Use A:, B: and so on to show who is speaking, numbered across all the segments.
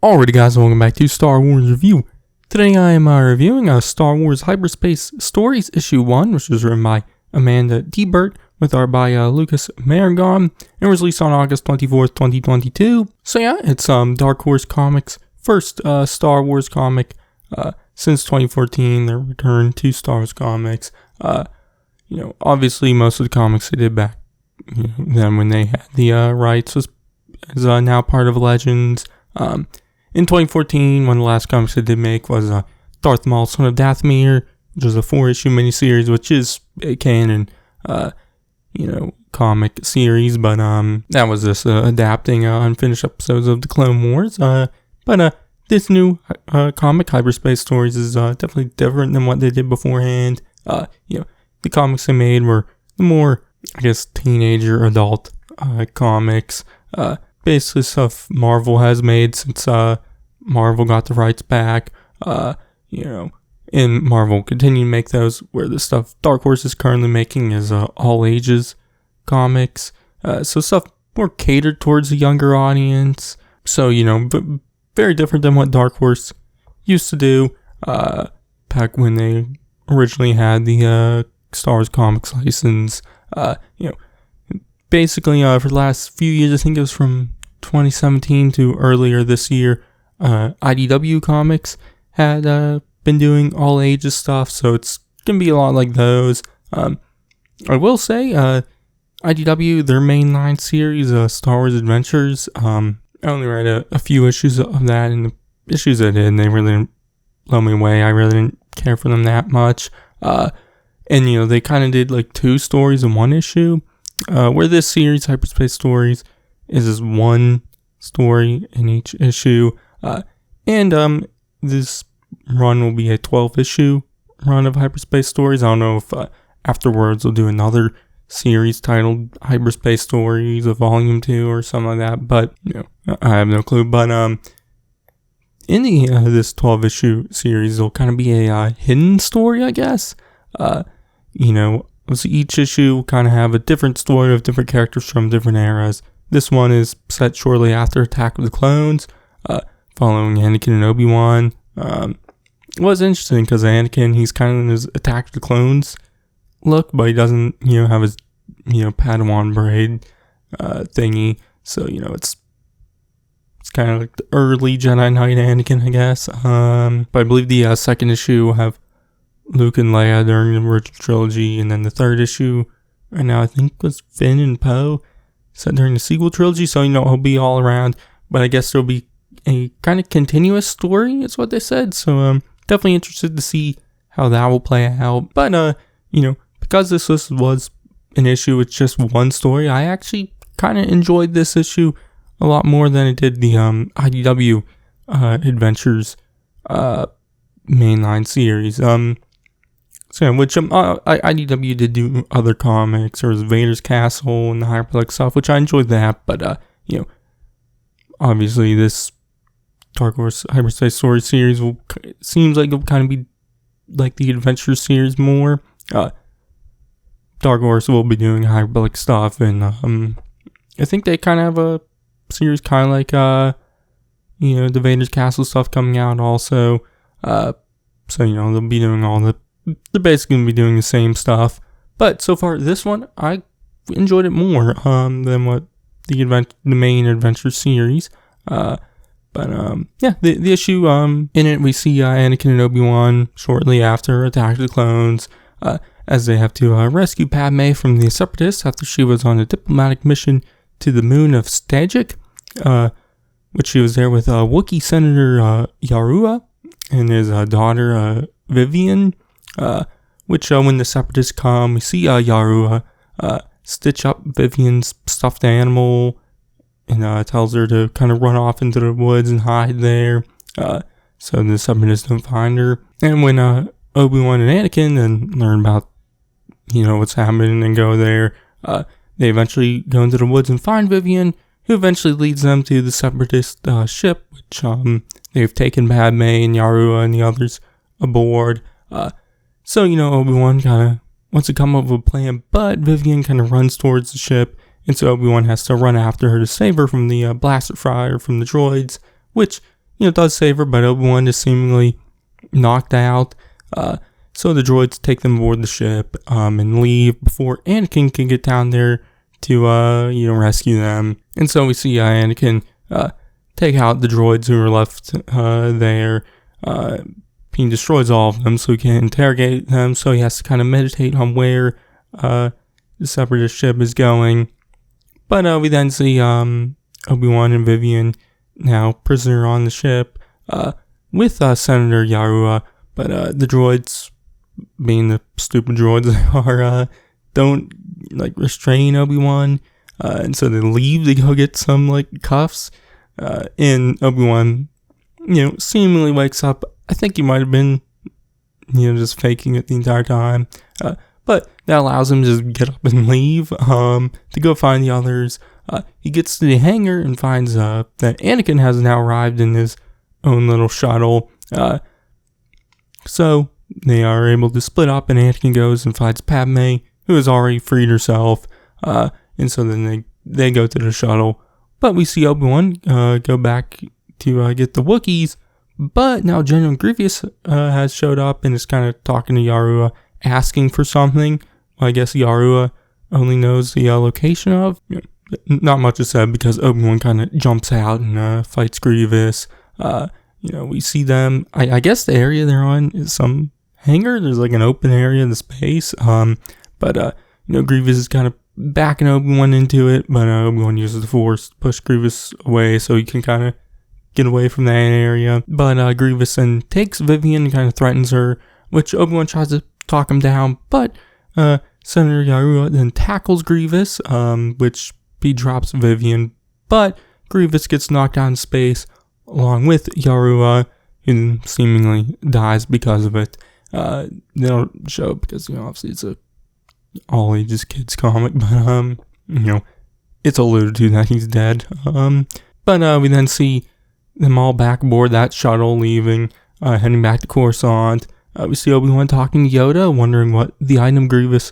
A: Alrighty guys, welcome back to Star Wars Review. Today I am reviewing Star Wars Hyperspace Stories Issue 1, which was written by Amanda Debert, with art by Lucas Maragon, and was released on August 24th, 2022. So yeah, it's Dark Horse Comics' first Star Wars comic since 2014, their return to Star Wars Comics. Obviously most of the comics they did back then when they had the rights is now part of Legends. In 2014, one of the last comics they did make was Darth Maul, Son of Dathomir, which was a 4-issue miniseries, which is a canon, comic series, but that was just adapting unfinished episodes of the Clone Wars. But this new comic, Hyperspace Stories, is definitely different than what they did beforehand. The comics they made were the more, teenager adult comics. Basically stuff Marvel has made since Marvel got the rights back, and Marvel continue to make those, where the stuff Dark Horse is currently making is all ages comics, so stuff more catered towards a younger audience, so but very different than what Dark Horse used to do back when they originally had the Star Wars Comics license. Basically, for the last few years, I think it was from 2017 to earlier this year, IDW Comics had been doing all ages stuff, so it's going to be a lot like those. I will say, IDW, their mainline series, Star Wars Adventures, I only read a few issues of that, and the issues I did, and they really didn't blow me away. I really didn't care for them that much. And, they kind of did like 2 stories in one issue. Where this series, Hyperspace Stories, is just one story in each issue. And this run will be a 12-issue run of Hyperspace Stories. I don't know if afterwards we'll do another series titled Hyperspace Stories, a Volume 2 or something like that. But, I have no clue. But in this 12-issue series, it'll kind of be a hidden story, I guess. So each issue will kind of have a different story of different characters from different eras. This one is set shortly after Attack of the Clones, following Anakin and Obi-Wan. It was interesting because Anakin, he's kind of in his Attack of the Clones look, but he doesn't, have his, Padawan braid thingy. So, it's kind of like the early Jedi Knight Anakin, I guess. But I believe the second issue will have Luke and Leia during the original trilogy, and then the third issue right now I think was Finn and Poe set during the sequel trilogy, so he'll be all around, but I guess there'll be a kind of continuous story is what they said, so definitely interested to see how that will play out. But because this was an issue with just one story, I actually kind of enjoyed this issue a lot more than I did the IDW Adventures mainline series. Which IDW did do other comics. There was Vader's Castle and the Hyperplex stuff, which I enjoyed that. But obviously this Dark Horse Hyperspace Stories series seems like it'll kind of be like the Adventure series more. Dark Horse will be doing Hyperplex stuff, and I think they kind of have a series kind of like the Vader's Castle stuff coming out also. So they'll be doing they're basically going to be doing the same stuff. But so far, this one, I enjoyed it more than what the main Adventure series. The issue, in it, we see Anakin and Obi-Wan shortly after Attack of the Clones, as they have to rescue Padme from the Separatists after she was on a diplomatic mission to the moon of Stajik, which she was there with Wookiee Senator Yarua and his daughter Vivian. Which when the Separatists come, we see Yarua stitch up Vivian's stuffed animal and tells her to kind of run off into the woods and hide there, so the Separatists don't find her. And when Obi-Wan and Anakin then learn about what's happening and go there, they eventually go into the woods and find Vivian, who eventually leads them to the Separatist ship, which they've taken Padme and Yarua and the others aboard. So, Obi-Wan kind of wants to come up with a plan, but Vivian kind of runs towards the ship, and so Obi-Wan has to run after her to save her from the blaster fire from the droids, which does save her, but Obi-Wan is seemingly knocked out. So the droids take them aboard the ship and leave before Anakin can get down there to rescue them. And so we see Anakin take out the droids who are left there. He destroys all of them so he can interrogate them. So he has to kind of meditate on where the Separatist ship is going. But we then see Obi-Wan and Vivian now prisoner on the ship with Senator Yarua. But the droids, being the stupid droids they are, don't restrain Obi-Wan. And so they leave to go get some cuffs. And Obi-Wan, seemingly wakes up. I think he might have been, just faking it the entire time. But that allows him to just get up and leave to go find the others. He gets to the hangar and finds that Anakin has now arrived in his own little shuttle. So they are able to split up, and Anakin goes and finds Padme, who has already freed herself. And so then they go to the shuttle. But we see Obi-Wan go back to get the Wookiees. But now General Grievous has showed up and is kind of talking to Yarua, asking for something. Well, I guess Yarua only knows the location of. Not much is said because Obi-Wan kind of jumps out and fights Grievous. We see them. I guess the area they're on is some hangar. There's an open area in the space. But Grievous is kind of backing Obi-Wan into it. But Obi-Wan uses the Force to push Grievous away so he can kind of get away from that area. But Grievous then takes Vivian and kind of threatens her, which Obi-Wan tries to talk him down. But Senator Yarua then tackles Grievous, which he drops Vivian. But Grievous gets knocked out in space along with Yarua, who seemingly dies because of it. They don't show it because, obviously it's a all ages kids comic, but, it's alluded to that he's dead. But we then see them all back aboard that shuttle, leaving, heading back to Coruscant. We see Obi-Wan talking to Yoda, wondering what the item Grievous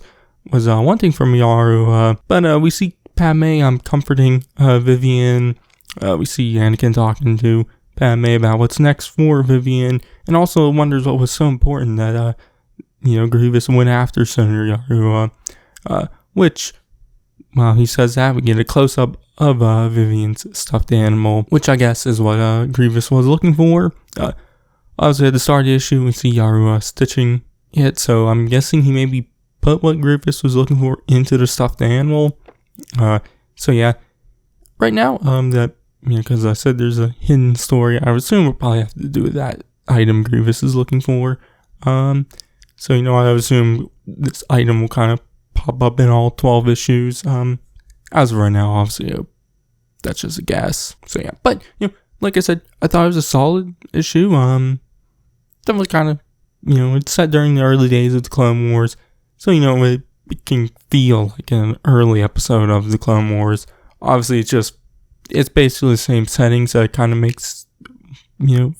A: was wanting from Yarua. But we see Padme comforting Vivian. We see Anakin talking to Padme about what's next for Vivian, and also wonders what was so important that Grievous went after Senator Yarua. Which, while he says that, we get a close-up of Vivian's stuffed animal, which I guess is what Grievous was looking for. Obviously, at the start of the issue, we see Yarua stitching it, so I'm guessing he maybe put what Grievous was looking for into the stuffed animal. So yeah, right now, because I said there's a hidden story, I would assume it probably have to do with that item Grievous is looking for. So I would assume this item will kind of pop up in all 12 issues. As of right now, obviously, that's just a guess. So yeah, but like I said, I thought it was a solid issue. Definitely kind of, it's set during the early days of the Clone Wars, so it can feel like an early episode of the Clone Wars. Obviously, it's basically the same setting, so it kind of makes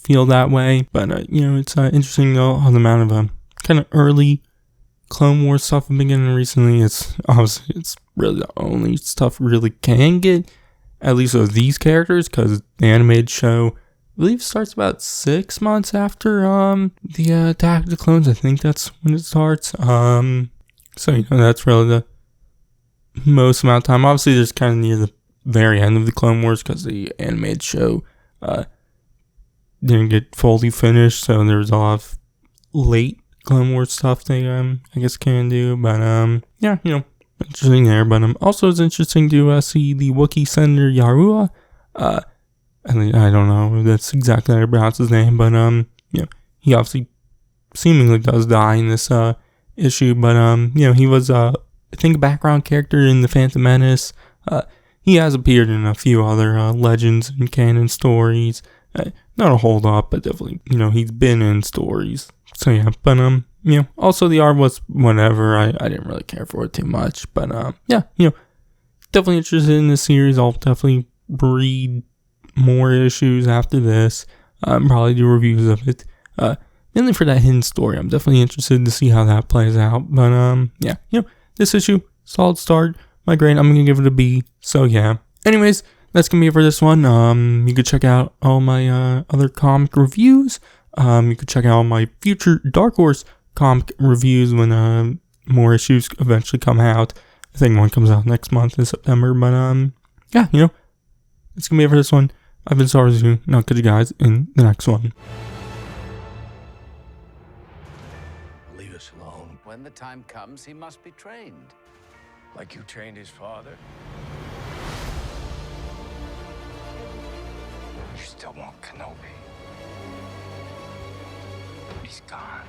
A: feel that way. But it's interesting though on the amount of kind of early Clone Wars stuff I've been getting recently. It's really the only stuff we really can get, at least of these characters, because the animated show, I believe, starts about 6 months after the Attack of the Clones. I think that's when it starts. So that's really the most amount of time. Obviously, there's kind of near the very end of the Clone Wars because the animated show didn't get fully finished, so there was a lot of late Clone Wars stuff they I guess can do. But yeah, interesting there. But also it's interesting to see the Wookiee Senator Yarua. I don't know if that's exactly how to pronounce his name, but he obviously seemingly does die in this issue. But he was I think a background character in the Phantom Menace. He has appeared in a few other Legends and canon stories. Not a whole lot, but definitely, he's been in stories. So yeah, but also the art was whatever. I didn't really care for it too much, but yeah, definitely interested in this series. I'll definitely read more issues after this. Probably do reviews of it. Mainly for that hidden story. I'm definitely interested to see how that plays out. But yeah, this issue, solid start. My grade, I'm gonna give it a B. So yeah. Anyways, that's gonna be it for this one. You could check out all my other comic reviews. You could check out my future Dark Horse comic reviews when more issues eventually come out. I think one comes out next month in September. But yeah, it's gonna be it for this one. I've been Sarzu, and I'll catch you guys in the next one.
B: Leave us alone.
C: When the time comes, he must be trained.
B: Like you trained his father? You still want Kenobi. He's gone.